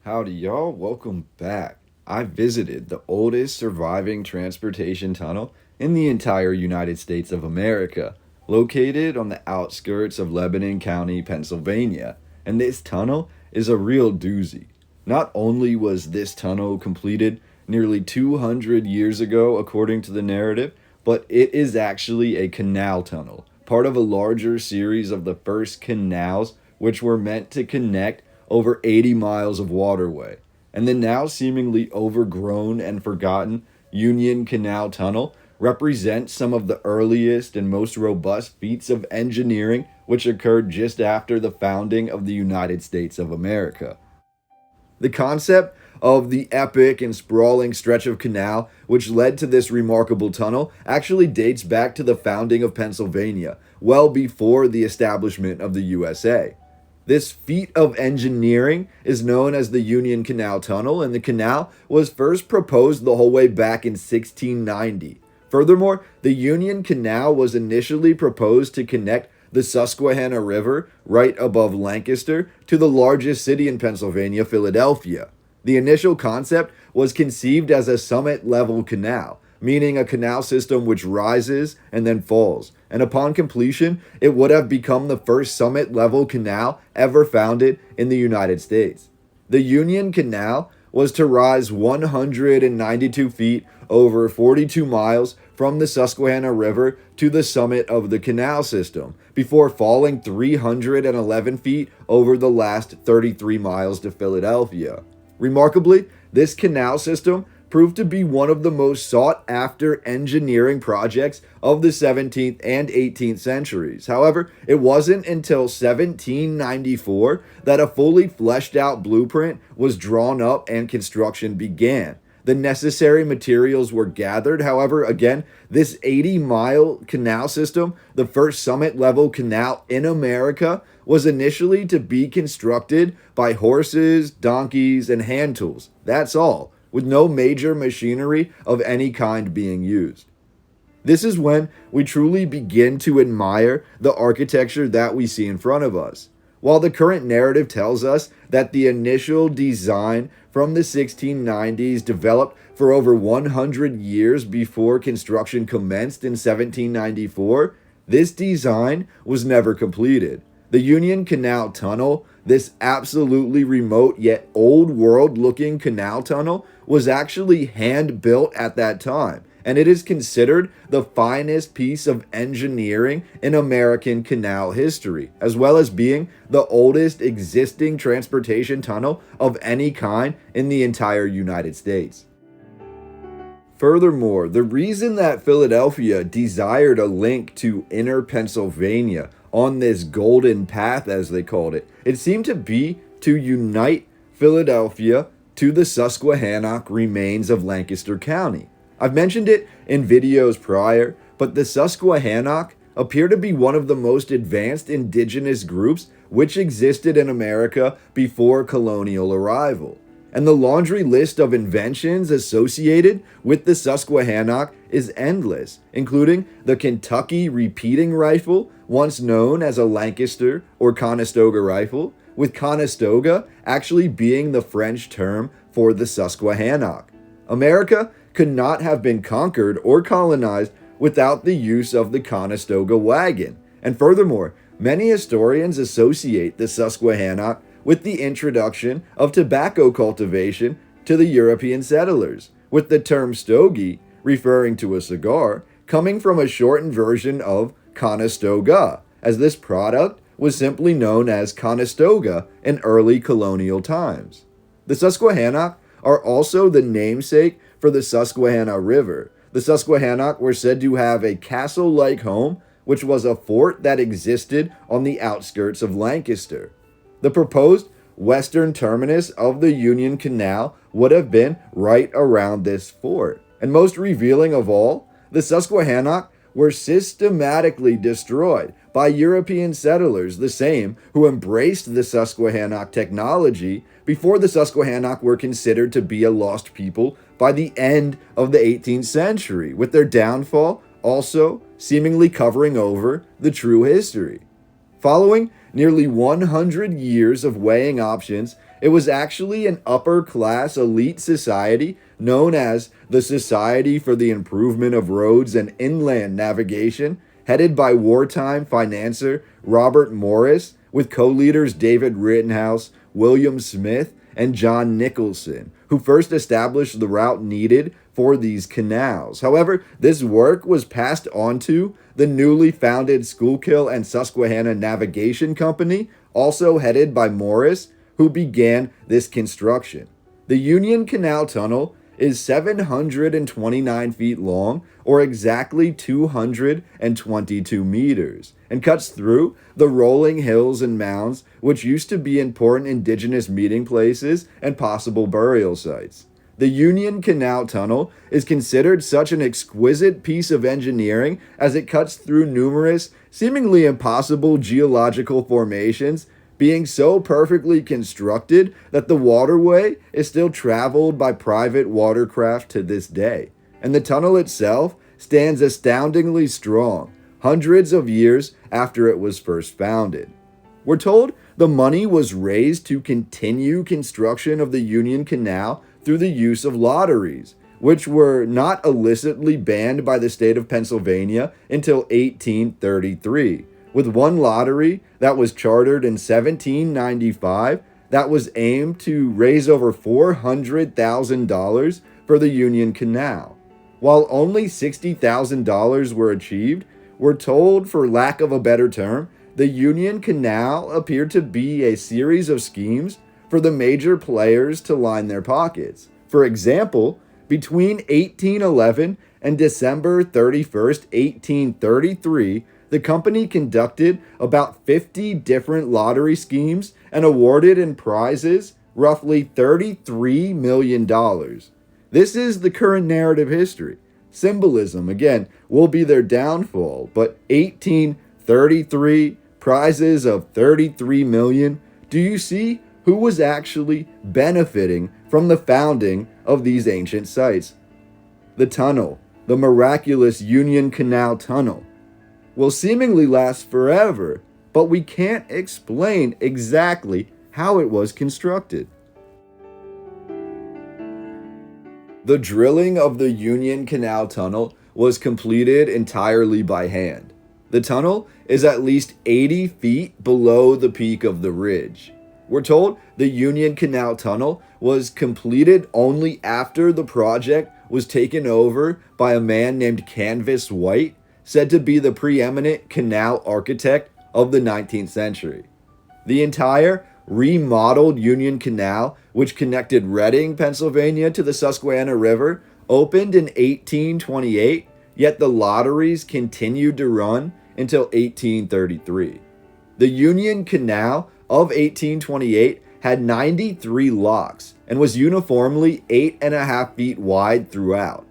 Howdy, y'all. Welcome back. I visited the oldest surviving transportation tunnel in the entire United States of America, located on the outskirts of Lebanon County, Pennsylvania. And this tunnel is a real doozy. Not only was this tunnel completed nearly 200 years ago, according to the narrative, but it is actually a canal tunnel, part of a larger series of the first canals which were meant to connect over 80 miles of waterway. And the now seemingly overgrown and forgotten Union Canal Tunnel represents some of the earliest and most robust feats of engineering which occurred just after the founding of the United States of America. The concept of the epic and sprawling stretch of canal which led to this remarkable tunnel actually dates back to the founding of Pennsylvania, well before the establishment of the USA. This feat of engineering is known as the Union Canal Tunnel, and the canal was first proposed the whole way back in 1690. Furthermore, the Union Canal was initially proposed to connect the Susquehanna River, right above Lancaster, to the largest city in Pennsylvania, Philadelphia. The initial concept was conceived as a summit level canal, meaning a canal system which rises and then falls. And upon completion, it would have become the first summit level canal ever founded in the United States. The Union Canal was to rise 192 feet over 42 miles from the Susquehanna River to the summit of the canal system, before falling 311 feet over the last 33 miles to Philadelphia. Remarkably, this canal system proved to be one of the most sought after engineering projects of the 17th and 18th centuries. However, it wasn't until 1794 that a fully fleshed out blueprint was drawn up and construction began. The necessary materials were gathered. However, again, this 80-mile canal system, the first summit level canal in America, was initially to be constructed by horses, donkeys, and hand tools. That's all, with no major machinery of any kind being used. This is when we truly begin to admire the architecture that we see in front of us. While the current narrative tells us that the initial design from the 1690s developed for over 100 years before construction commenced in 1794, this design was never completed. The Union Canal Tunnel, this absolutely remote yet old world looking canal tunnel, was actually hand built at that time, and it is considered the finest piece of engineering in American canal history, as well as being the oldest existing transportation tunnel of any kind in the entire United States. Furthermore, the reason that Philadelphia desired a link to inner Pennsylvania on this golden path, as they called it, it seemed to be to unite Philadelphia to the Susquehannock remains of Lancaster County. I've mentioned it in videos prior, but the Susquehannock appear to be one of the most advanced indigenous groups which existed in America before colonial arrival. And the laundry list of inventions associated with the Susquehannock is endless, including the Kentucky repeating rifle, once known as a Lancaster or Conestoga rifle, with Conestoga actually being the French term for the Susquehannock. America could not have been conquered or colonized without the use of the Conestoga wagon. And furthermore, many historians associate the Susquehannock with the introduction of tobacco cultivation to the European settlers, with the term stogie, referring to a cigar, coming from a shortened version of Conestoga, as this product was simply known as Conestoga in early colonial times. The Susquehannock are also the namesake for the Susquehanna River. The Susquehannock were said to have a castle-like home, which was a fort that existed on the outskirts of Lancaster. The proposed western terminus of the Union Canal would have been right around this fort. And most revealing of all, the Susquehannock were systematically destroyed by European settlers, the same who embraced the Susquehannock technology before the Susquehannock were considered to be a lost people by the end of the 18th century, with their downfall also seemingly covering over the true history. Following nearly 100 years of weighing options, it was actually an upper class elite society known as the Society for the Improvement of Roads and Inland Navigation, headed by wartime financier Robert Morris, with co-leaders David Rittenhouse, William Smith, and John Nicholson, who first established the route needed for these canals. However, this work was passed on to the newly founded Schuylkill and Susquehanna Navigation Company, also headed by Morris, who began this construction. The Union Canal Tunnel is 729 feet long, or exactly 222 meters, and cuts through the rolling hills and mounds, which used to be important indigenous meeting places and possible burial sites. The Union Canal Tunnel is considered such an exquisite piece of engineering as it cuts through numerous, seemingly impossible geological formations, being so perfectly constructed that the waterway is still traveled by private watercraft to this day. And the tunnel itself stands astoundingly strong, hundreds of years after it was first founded. We're told the money was raised to continue construction of the Union Canal through the use of lotteries, which were not illicitly banned by the state of Pennsylvania until 1833, with one lottery that was chartered in 1795 that was aimed to raise over $400,000 for the Union Canal. While only $60,000 were achieved, we're told, for lack of a better term, the Union Canal appeared to be a series of schemes for the major players to line their pockets. For example, between 1811 and December 31st, 1833, the company conducted about 50 different lottery schemes and awarded in prizes roughly $33 million. This is the current narrative history. Symbolism, again, will be their downfall, but 1833, prizes of 33 million. Do you see who was actually benefiting from the founding of these ancient sites? The tunnel, the miraculous Union Canal Tunnel, will seemingly last forever, but we can't explain exactly how it was constructed. The drilling of the Union Canal Tunnel was completed entirely by hand. The tunnel is at least 80 feet below the peak of the ridge. We're told the Union Canal Tunnel was completed only after the project was taken over by a man named Canvas White, said to be the preeminent canal architect of the 19th century. The entire remodeled Union Canal, which connected Reading, Pennsylvania to the Susquehanna River, opened in 1828, yet the lotteries continued to run until 1833. The Union Canal of 1828 had 93 locks and was uniformly 8.5 feet wide throughout.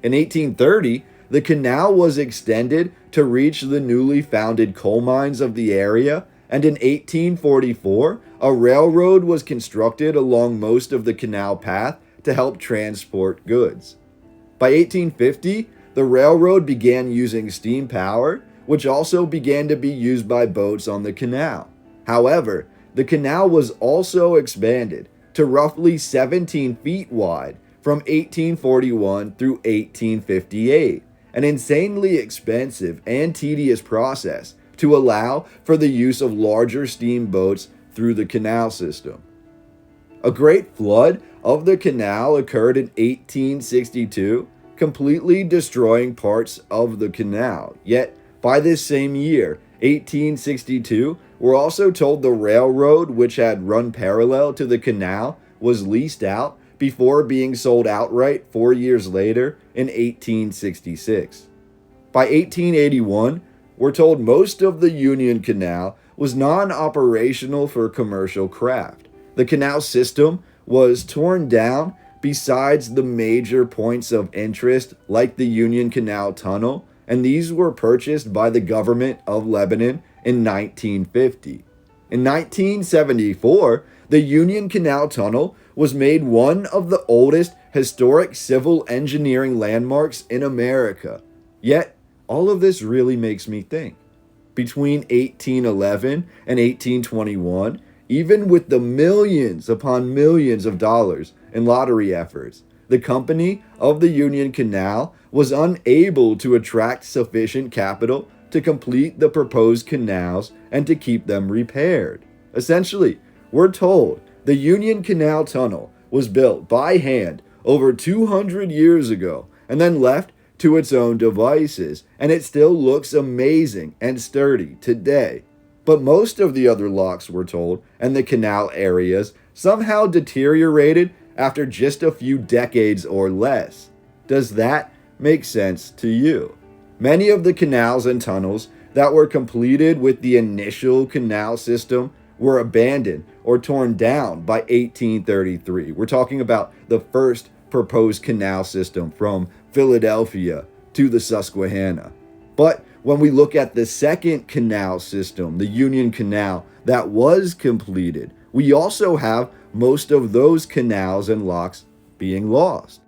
In 1830, the canal was extended to reach the newly founded coal mines of the area, and in 1844, a railroad was constructed along most of the canal path to help transport goods. By 1850, the railroad began using steam power, which also began to be used by boats on the canal. However, the canal was also expanded to roughly 17 feet wide from 1841 through 1858, an insanely expensive and tedious process to allow for the use of larger steamboats through the canal system. A great flood of the canal occurred in 1862, completely destroying parts of the canal. Yet, by this same year, 1862, we're also told the railroad, which had run parallel to the canal, was leased out before being sold outright 4 years later in 1866. By 1881, we're told most of the Union Canal was non-operational for commercial craft. The canal system was torn down besides the major points of interest like the Union Canal Tunnel, and these were purchased by the government of Lebanon in 1950. In 1974, the Union Canal Tunnel was made one of the oldest historic civil engineering landmarks in America. Yet, all of this really makes me think. between 1811 and 1821, even with the millions upon millions of dollars in lottery efforts. The company of the Union Canal was unable to attract sufficient capital to complete the proposed canals and to keep them repaired. Essentially, we're told the Union Canal Tunnel was built by hand over 200 years ago and then left to its own devices, and it still looks amazing and sturdy today. But most of the other locks, we're told, and the canal areas somehow deteriorated after just a few decades or less. Does that make sense to you? Many of the canals and tunnels that were completed with the initial canal system were abandoned or torn down by 1833. We're talking about the first proposed canal system from Philadelphia to the Susquehanna. But when we look at the second canal system, the Union Canal, that was completed, we also have most of those canals and locks being lost.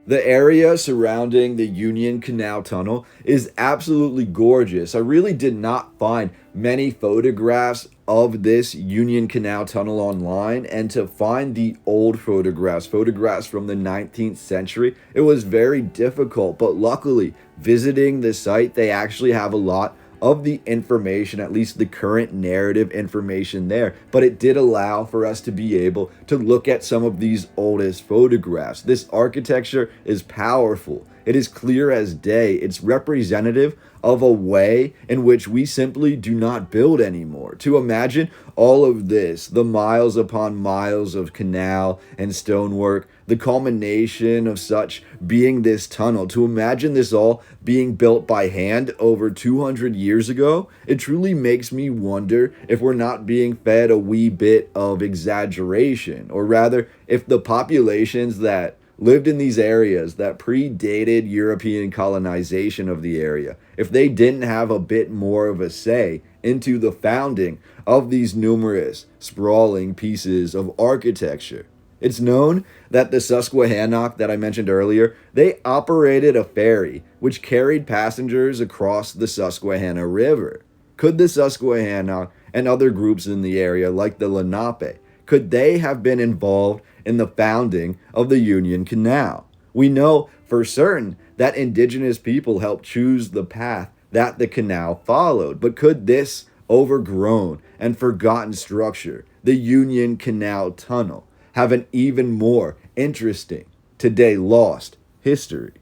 The area surrounding the Union Canal Tunnel is absolutely gorgeous. I really did not find many photographs of this Union Canal Tunnel online, and to find the old photographs from the 19th century, it was very difficult. But luckily, visiting the site, they actually have a lot of the information, at least the current narrative information there, but it did allow for us to be able to look at some of these oldest photographs. This architecture is powerful. It is clear as day. It's representative of a way in which we simply do not build anymore. To imagine all of this, the miles upon miles of canal and stonework, the culmination of such being this tunnel, to imagine this all being built by hand over 200 years ago, it truly makes me wonder if we're not being fed a wee bit of exaggeration, or rather, if the populations that lived in these areas that predated European colonization of the area, if they didn't have a bit more of a say into the founding of these numerous sprawling pieces of architecture. It's known that the Susquehanna that I mentioned earlier, they operated a ferry which carried passengers across the Susquehanna River. Could the Susquehanna and other groups in the area, like the Lenape, could they have been involved in the founding of the Union Canal? We know for certain that indigenous people helped choose the path that the canal followed, but could this overgrown and forgotten structure, the Union Canal Tunnel, have an even more interesting, today lost, history?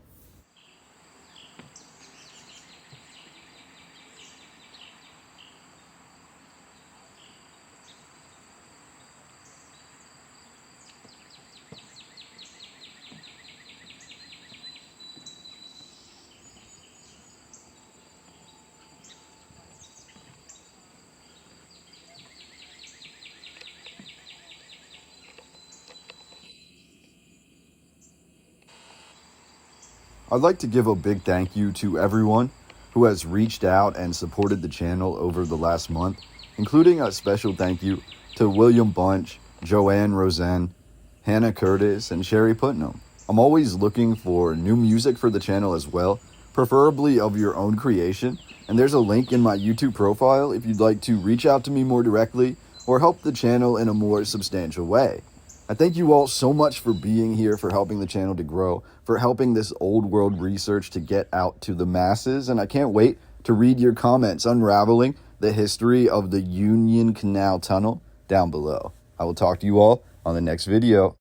I'd like to give a big thank you to everyone who has reached out and supported the channel over the last month, including a special thank you to William Bunch, Joanne Rosen, Hannah Curtis, and Sherry Putnam. I'm always looking for new music for the channel as well, preferably of your own creation, and there's a link in my YouTube profile if you'd like to reach out to me more directly or help the channel in a more substantial way. I thank you all so much for being here, for helping the channel to grow, for helping this old world research to get out to the masses, and I can't wait to read your comments unraveling the history of the Union Canal Tunnel down below. I will talk to you all on the next video.